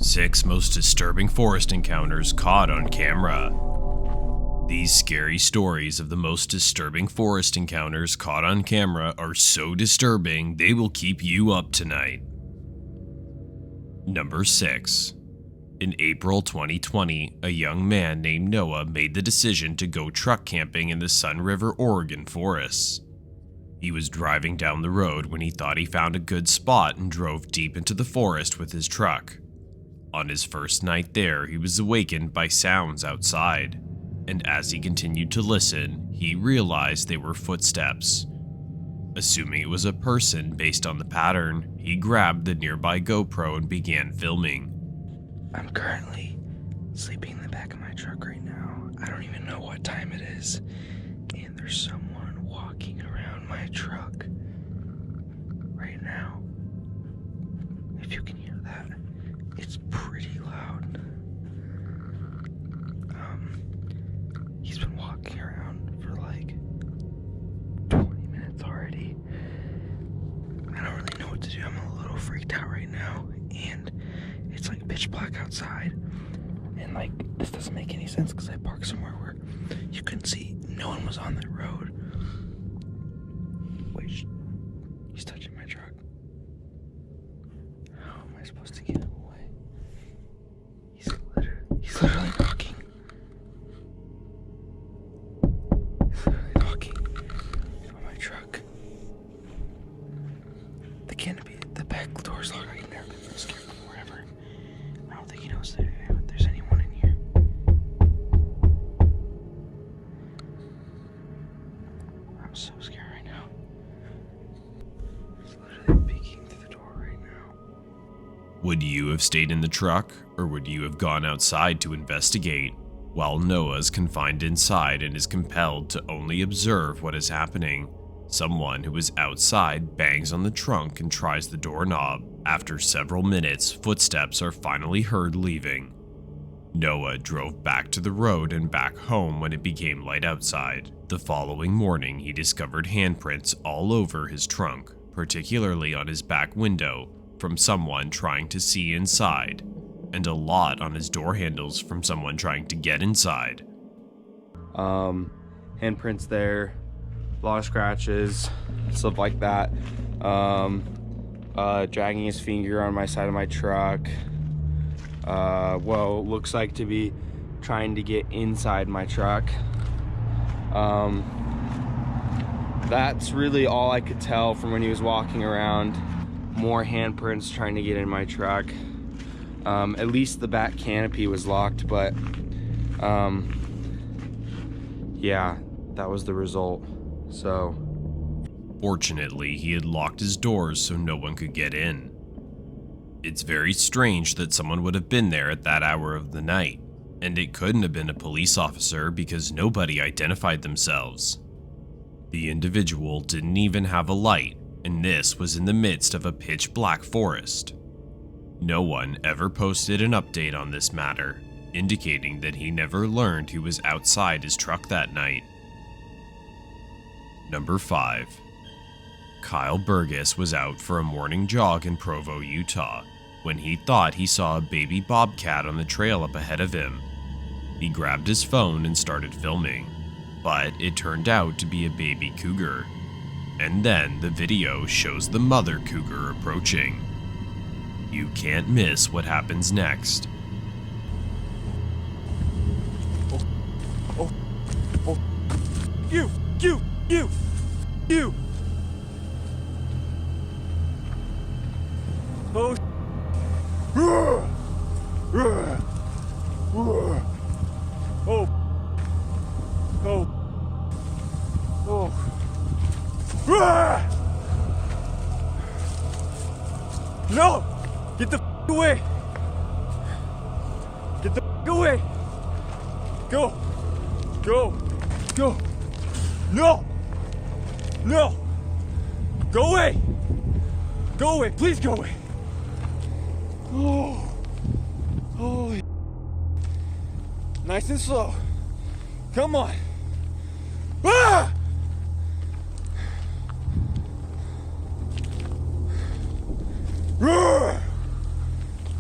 6 most disturbing forest encounters caught on camera. These scary stories of the most disturbing forest encounters caught on camera are so disturbing they will keep you up tonight. Number 6. In April 2020, a young man named Noah made the decision to go truck camping in the Sun River, Oregon forests. He was driving down the road when he thought he found a good spot and drove deep into the forest with his truck. On his first night there, he was awakened by sounds outside, and as he continued to listen, he realized they were footsteps. Assuming it was a person based on the pattern, he grabbed the nearby GoPro and began filming. I'm currently sleeping in the back of my truck right now. I don't even know what time it is, and there's someone walking around my truck right now. If you can hear that, it's pretty loud. He's been walking around for like 20 minutes already. I don't really know what to do. I'm a little freaked out right now, and it's like pitch black outside, and like this doesn't make any sense because I parked somewhere where you couldn't see. No one was on that road. Wait, he's touching my truck. How am I supposed to get him away? He's literally knocking. He's literally knocking on my truck. The canopy, the back door's locked. I can never been so scared before ever. I don't think he knows that there's anyone in here. I'm so scared right now. He's literally peeking through the door right now. Would you have stayed in the truck, or would you have gone outside to investigate? While Noah's confined inside and is compelled to only observe what is happening, someone who is outside bangs on the trunk and tries the doorknob. After several minutes, footsteps are finally heard leaving. Noah drove back to the road and back home when it became light outside. The following morning, he discovered handprints all over his trunk, particularly on his back window, from someone trying to see inside, and a lot on his door handles from someone trying to get inside. Handprints there, a lot of scratches, stuff like that. Dragging his finger on my side of my truck. Looks like to be trying to get inside my truck. That's really all I could tell from when he was walking around. More handprints trying to get in my truck. At least the back canopy was locked, but yeah, that was the result. So fortunately, he had locked his doors so no one could get in. It's very strange that someone would have been there at that hour of the night, and it couldn't have been a police officer because nobody identified themselves. The individual didn't even have a light, and this was in the midst of a pitch black forest. No one ever posted an update on this matter, indicating that he never learned who was outside his truck that night. Number 5. Kyle Burgess was out for a morning jog in Provo, Utah, when he thought he saw a baby bobcat on the trail up ahead of him. He grabbed his phone and started filming, but it turned out to be a baby cougar. And then the video shows the mother cougar approaching. You can't miss what happens next. You! Oh, no! Get the away! Get the away! Go! No! Go away! Go away! Please go away! Oh, nice and slow. Come on. Ah!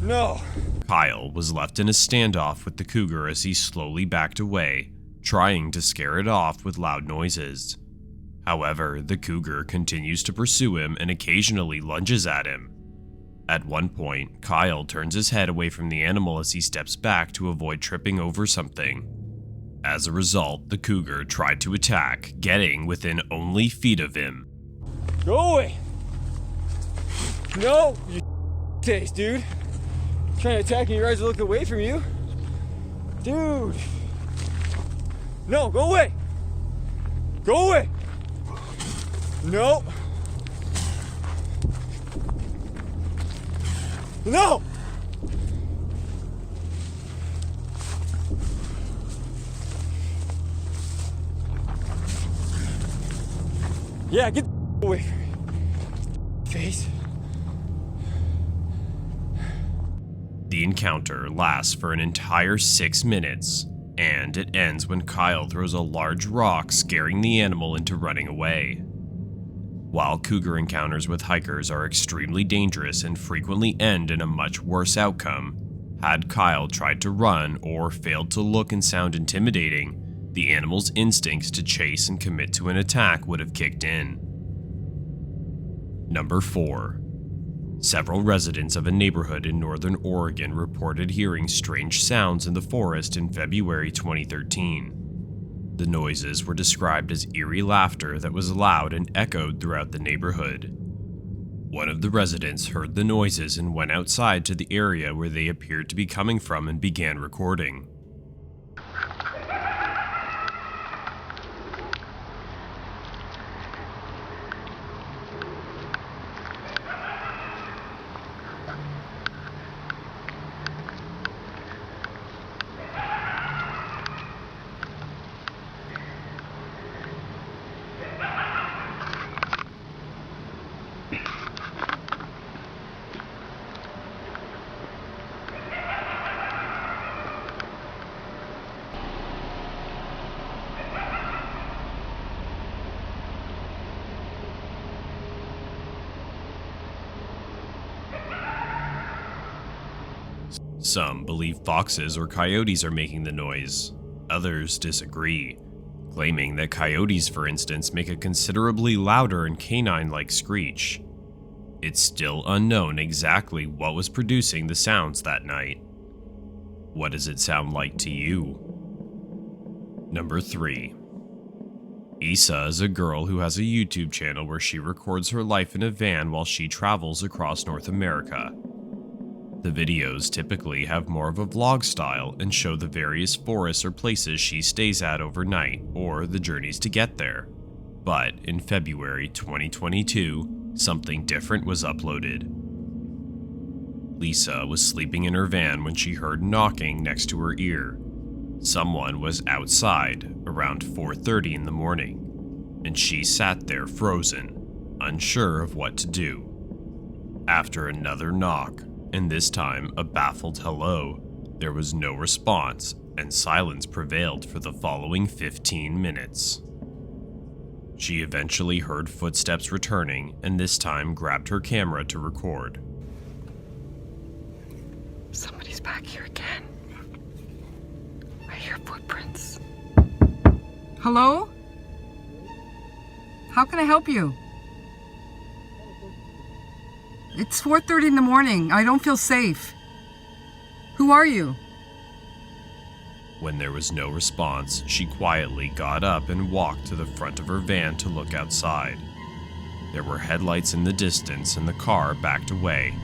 No. Kyle was left in a standoff with the cougar as he slowly backed away, trying to scare it off with loud noises. However, the cougar continues to pursue him and occasionally lunges at him. At one point, Kyle turns his head away from the animal as he steps back to avoid tripping over something. As a result, the cougar tried to attack, getting within only feet of him. Go away! No! You face, dude! Trying to attack me, your eyes are looking away from you. Dude! No, go away! Go away! No! No! Yeah, get the away from me. Face. The encounter lasts for an entire 6 minutes, and it ends when Kyle throws a large rock, scaring the animal into running away. While cougar encounters with hikers are extremely dangerous and frequently end in a much worse outcome, had Kyle tried to run or failed to look and sound intimidating, the animal's instincts to chase and commit to an attack would have kicked in. Number 4. Several residents of a neighborhood in northern Oregon reported hearing strange sounds in the forest in February 2013. The noises were described as eerie laughter that was loud and echoed throughout the neighborhood. One of the residents heard the noises and went outside to the area where they appeared to be coming from and began recording. Some believe foxes or coyotes are making the noise. Others disagree, claiming that coyotes, for instance, make a considerably louder and canine-like screech. It's still unknown exactly what was producing the sounds that night. What does it sound like to you? Number 3. Isa is a girl who has a YouTube channel where she records her life in a van while she travels across North America. The videos typically have more of a vlog style and show the various forests or places she stays at overnight or the journeys to get there. But in February 2022, something different was uploaded. Lisa was sleeping in her van when she heard knocking next to her ear. Someone was outside around 4:30 in the morning, and she sat there frozen, unsure of what to do. After another knock, and this time a baffled hello, there was no response, and silence prevailed for the following 15 minutes. She eventually heard footsteps returning, and this time grabbed her camera to record. Somebody's back here again. I hear footprints. Hello? How can I help you? It's 4:30 in the morning. I don't feel safe. Who are you? When there was no response, she quietly got up and walked to the front of her van to look outside. There were headlights in the distance and the car backed away,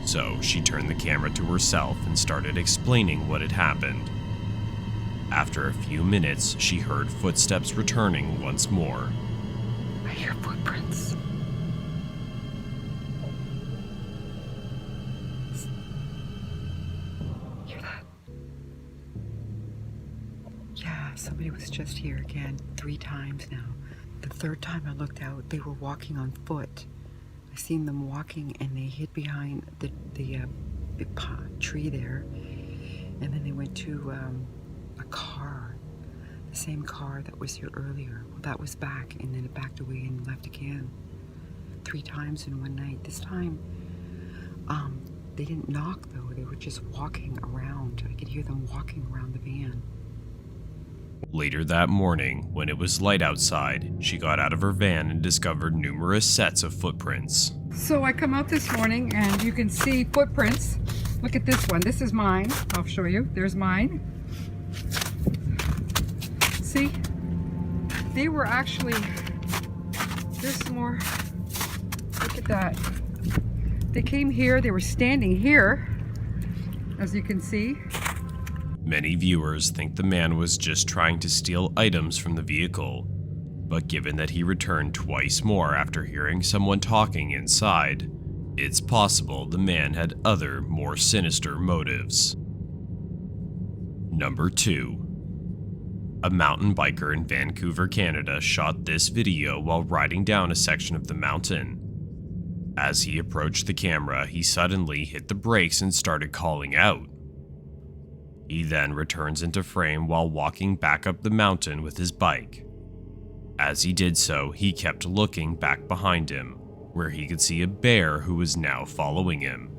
so she turned the camera to herself and started explaining what had happened. After a few minutes, she heard footsteps returning once more. I hear footprints. Hear that? Yeah, somebody was just here again 3 times now. The 3rd time I looked out, they were walking on foot. I seen them walking and they hid behind the big tree there. And then they went to a car, the same car that was here earlier. Well, that was back, and then it backed away and left again. 3 times in one night. This time, They didn't knock though, they were just walking around. I could hear them walking around the van. Later that morning, when it was light outside, she got out of her van and discovered numerous sets of footprints. So I come out this morning and you can see footprints. Look at this one. This is mine. I'll show you. There's mine. See? They were actually... There's some more. Look at that. They came here. They were standing here, as you can see. Many viewers think the man was just trying to steal items from the vehicle, but given that he returned twice more after hearing someone talking inside, it's possible the man had other, more sinister motives. Number 2. A mountain biker in Vancouver, Canada shot this video while riding down a section of the mountain. As he approached the camera, he suddenly hit the brakes and started calling out. He then returns into frame while walking back up the mountain with his bike. As he did so, he kept looking back behind him, where he could see a bear who was now following him.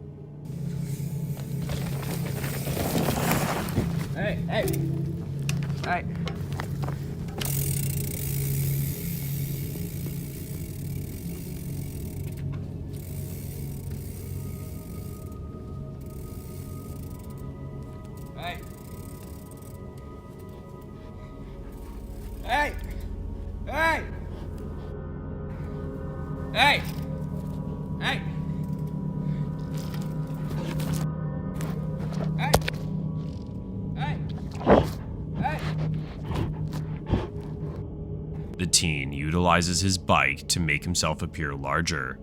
Hey, hey. Hey. Hey. Hey. Hey. Hey. Hey. Hey. Hey. Hey. The teen utilizes his bike to make himself appear larger.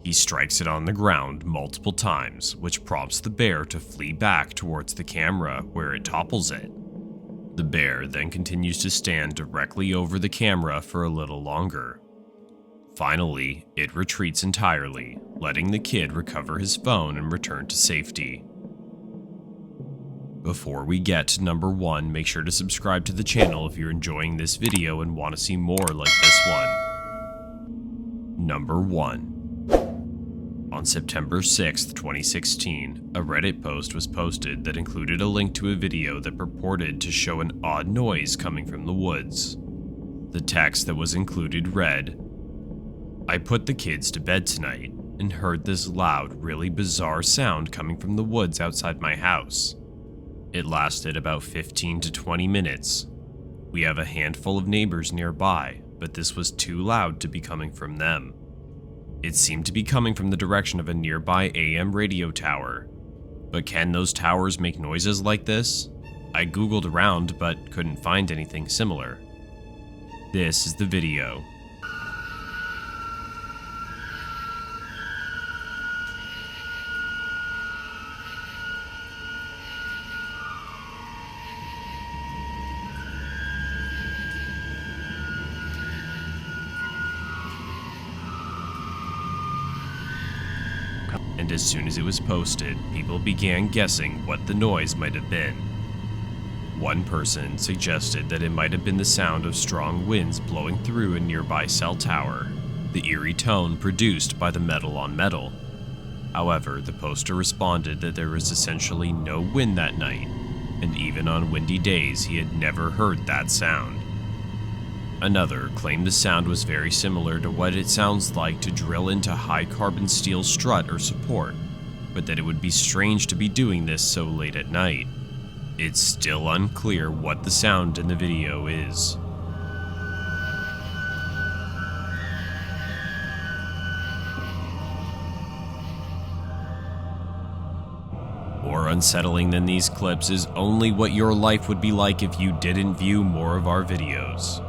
He strikes it on the ground multiple times, which prompts the bear to flee back towards the camera, where it topples it. The bear then continues to stand directly over the camera for a little longer. Finally, it retreats entirely, letting the kid recover his phone and return to safety. Before we get to number 1, make sure to subscribe to the channel if you're enjoying this video and want to see more like this one. Number 1. On September 6, 2016, a Reddit post was posted that included a link to a video that purported to show an odd noise coming from the woods. The text that was included read, "I put the kids to bed tonight and heard this loud, really bizarre sound coming from the woods outside my house. It lasted about 15 to 20 minutes. We have a handful of neighbors nearby, but this was too loud to be coming from them. It seemed to be coming from the direction of a nearby AM radio tower. But can those towers make noises like this? I googled around but couldn't find anything similar. This is the video." And as soon as it was posted, people began guessing what the noise might have been. One person suggested that it might have been the sound of strong winds blowing through a nearby cell tower, the eerie tone produced by the metal on metal. However, the poster responded that there was essentially no wind that night, and even on windy days he had never heard that sound. Another claimed the sound was very similar to what it sounds like to drill into high carbon steel strut or support, but that it would be strange to be doing this so late at night. It's still unclear what the sound in the video is. More unsettling than these clips is only what your life would be like if you didn't view more of our videos.